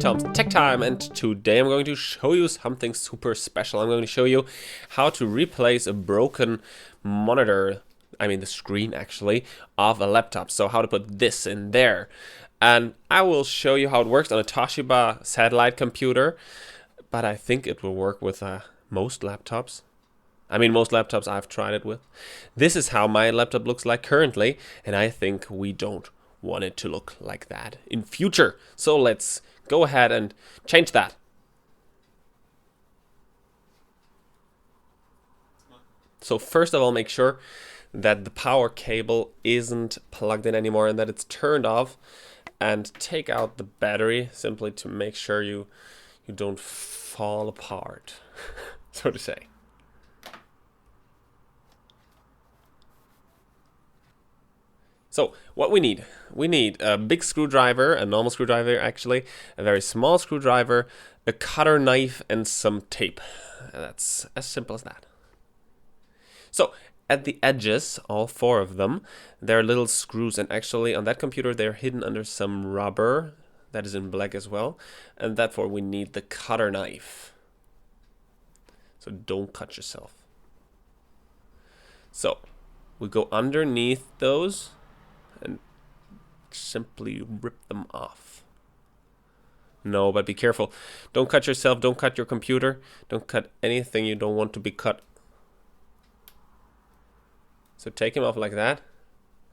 Tom's Tech Time, and today I'm going to show you something super special. I'm going to show you how to replace a broken monitor, I mean the screen actually, of a laptop. So how to put this in there. And I will show you how it works on a Toshiba satellite computer, but I think it will work with most laptops. I mean, most laptops I've tried it with. This is how my laptop looks like currently, and I think we don't want it to look like that in future. So let's go ahead and change that. So first of all, make sure that the power cable isn't plugged in anymore and that it's turned off, and take out the battery simply to make sure you don't fall apart, so to say. So what we need a big screwdriver, a normal screwdriver actually, a very small screwdriver, a cutter knife, and some tape. That's as simple as that. So at the edges, all four of them, there are little screws, and actually on that computer they're hidden under some rubber that is in black as well, and therefore we need the cutter knife. So don't cut yourself. So we go underneath those and simply rip them off. No, but be careful. Don't cut yourself, don't cut your computer, don't cut anything you don't want to be cut. So take him off like that.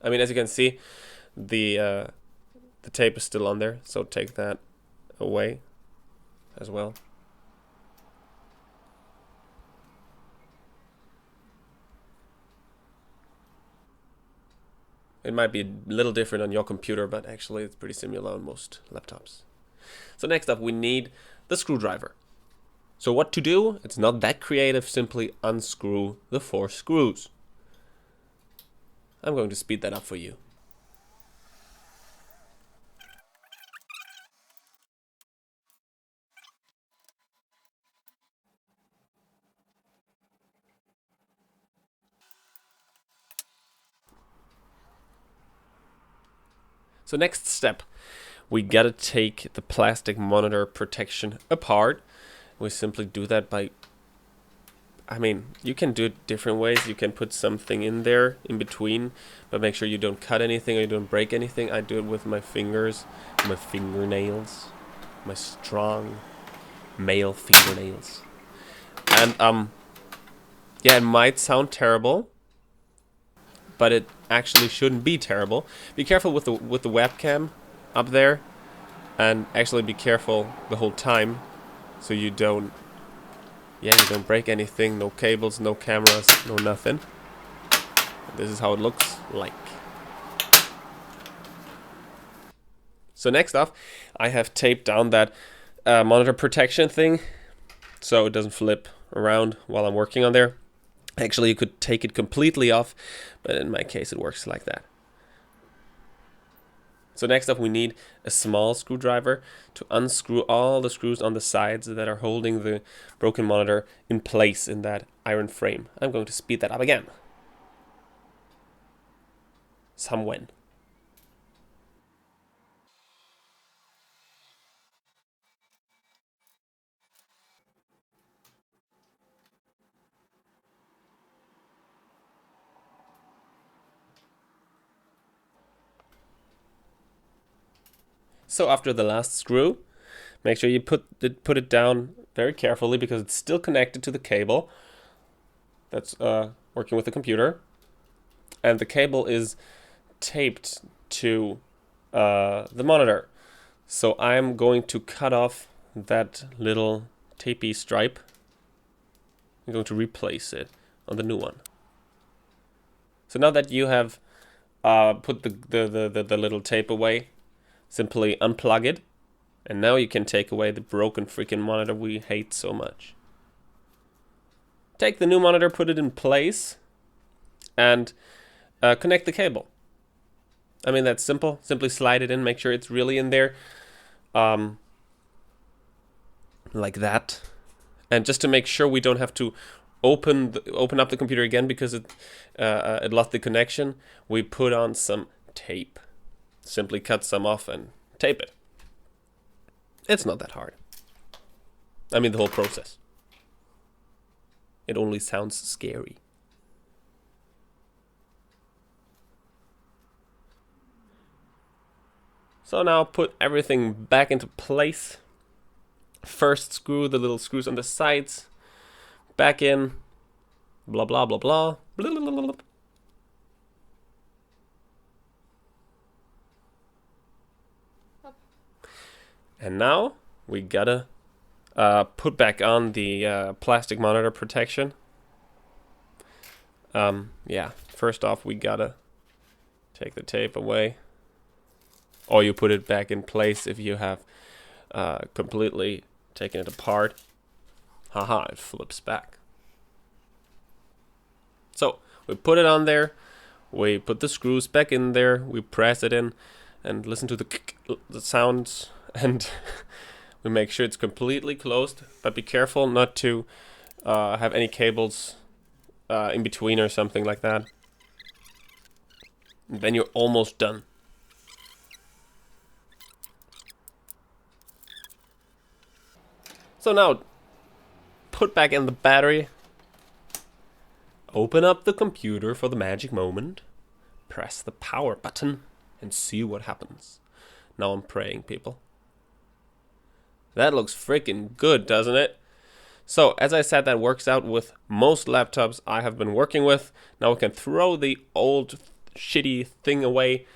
I mean, as you can see, the tape is still on there, so take that away as well. It might be a little different on your computer, but actually it's pretty similar on most laptops. So next up, we need the screwdriver. So what to do? It's not that creative, simply unscrew the 4 screws. I'm going to speed that up for you. So next step, we gotta take the plastic monitor protection apart. We simply do that by, I mean, you can do it different ways. You can put something in there in between, but make sure you don't cut anything or you don't break anything. I do it with my fingers, my fingernails, my strong male fingernails. And yeah, it might sound terrible, but it actually shouldn't be terrible. Be careful with the webcam up there, and actually be careful the whole time so you don't break anything. No cables, no cameras, no nothing. This is how it looks like. So next off, I have taped down that monitor protection thing so it doesn't flip around while I'm working on there. Actually, you could take it completely off, but in my case it works like that. So next up, we need a small screwdriver to unscrew all the screws on the sides that are holding the broken monitor in place in that iron frame. I'm going to speed that up again. Somewhen. So after the last screw, make sure you put it down very carefully because it's still connected to the cable that's working with the computer, and the cable is taped to the monitor. So I'm going to cut off that little tapey stripe. I'm going to replace it on the new one. So now that you have put the little tape away, simply unplug it, and now you can take away the broken freaking monitor we hate so much. Take the new monitor, put it in place, and connect the cable. I mean, that's simple. Simply slide it in, make sure it's really in there, like that. And just to make sure we don't have to open up the computer again because it lost the connection, we put on some tape. Simply cut some off and tape it. It's not that hard. I mean, the whole process. It only sounds scary. So now put everything back into place. First screw the little screws on the sides. Back in. Blah, blah, blah, blah. Blah, blah, blah, blah. And now we gotta put back on the plastic monitor protection. Yeah, first off we gotta take the tape away. Or you put it back in place if you have completely taken it apart. Haha, it flips back. So we put it on there, we put the screws back in there, we press it in and listen to the sounds, and we make sure it's completely closed, but be careful not to have any cables in between or something like that. And then you're almost done. So now, put back in the battery, open up the computer for the magic moment, press the power button, and see what happens. Now I'm praying, people. That looks freaking good, doesn't it? So, as I said, that works out with most laptops I have been working with. Now we can throw the old shitty thing away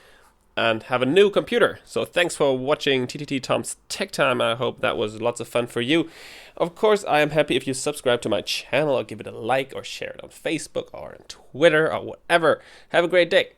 and have a new computer. So thanks for watching TTT Tom's Tech Time. I hope that was lots of fun for you. Of course, I am happy if you subscribe to my channel or give it a like or share it on Facebook or on Twitter or whatever. Have a great day.